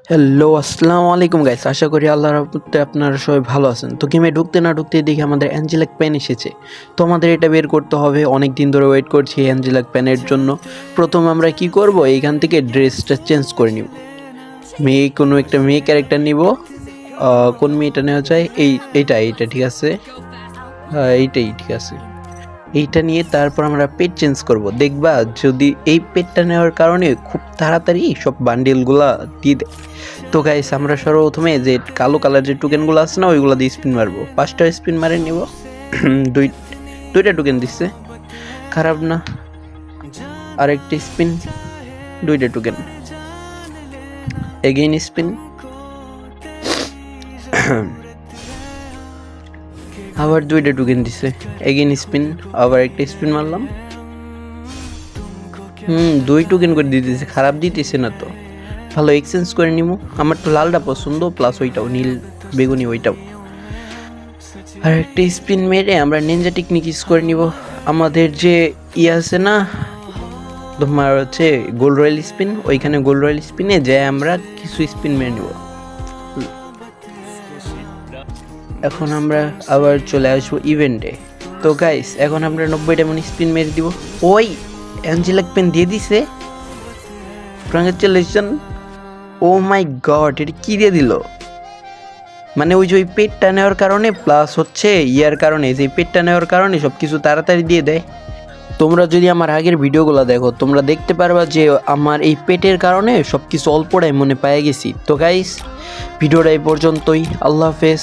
Hello, আসসালামু আলাইকুম guys. আশা করি আল্লাহর রহমতে আপনারা সবাই ভালো আছেন। তো গেমে ঢুকতে না ঢুকতে দেখি আমাদের অ্যাঞ্জেলিক পেন এসেছে। তো আমাদের এটা বের করতে হবে, অনেক দিন ধরে ওয়েট করছি এই অ্যাঞ্জেলিক পেনের জন্য। প্রথম আমরা কি করব, এইখান থেকে ড্রেসটা চেঞ্জ করে নিব। কোনো একটা মেয়ে ক্যারেক্টার নিব। কোন মেয়েটা নেওয়া যায়? এইটা ঠিক আছে। এইটাই ঠিক আছে। এইটা নিয়ে তারপর আমরা পেট চেঞ্জ করব। দেখবা যদি এই পেটটা নেওয়ার কারণে খুব তাড়াতাড়ি সব বান্ডেলগুলা দিয়ে দেয়। তো গাইস আমরা সর্বপ্রথমে যে কালো কালার যে টোকেনগুলো আছে না, ওইগুলো দিয়ে স্পিন মারবো। 5টা স্পিন মারে নিব। দুইটা টোকেন দিচ্ছে, খারাপ না। আরেকটি স্পিন, 2টা টোকেন, এগেইন স্পিন, আবার 2টা টোকেন দিছে, এগেইন স্পিন, আবার একটা স্পিন মারলাম। 2 টোকেন করে দিতেছে, খারাপ দিতেছে না তো। ভালো, এক্সচেঞ্জ করে নিব। আমার তো লালটা পছন্দ, প্লাস ওইটাও নীল বেগুনি ওইটাও। আর একটা স্পিন মেরে আমরা নিনজা টেকনিক ইউজ করে নিব। আমাদের যে আছে না, তোমার হচ্ছে গোল্ড রয়্যাল স্পিন, ওইখানে গোল্ড রয়্যাল স্পিনে যায় আমরা কিছু স্পিন মেরে নিব। এখন আমরা আবার চলে আসবো ইভেন্টে। তো গাইস এখন আমরা 90টা স্পিন মেরে দিব। ওই অ্যাঞ্জেলিক পেন দিয়ে দিছে, কংগ্রাচুলেশন। ও মাই গড, এটা কি দিয়ে দিল? মানে ওই যে ওই পেটটা নেওয়ার কারণে, প্লাস হচ্ছে কারণে, যে পেটটা নেওয়ার কারণে সব কিছু তাড়াতাড়ি দিয়ে দেয়। তোমরা যদি আমার আগের ভিডিওগুলো দেখো, তোমরা দেখতে পারবা যে আমার এই পেটের কারণে সব কিছু অল্পটাই মনে পেয়ে গেছি। তো গাইস ভিডিওটা এই পর্যন্তই। আল্লাহ হাফেজ।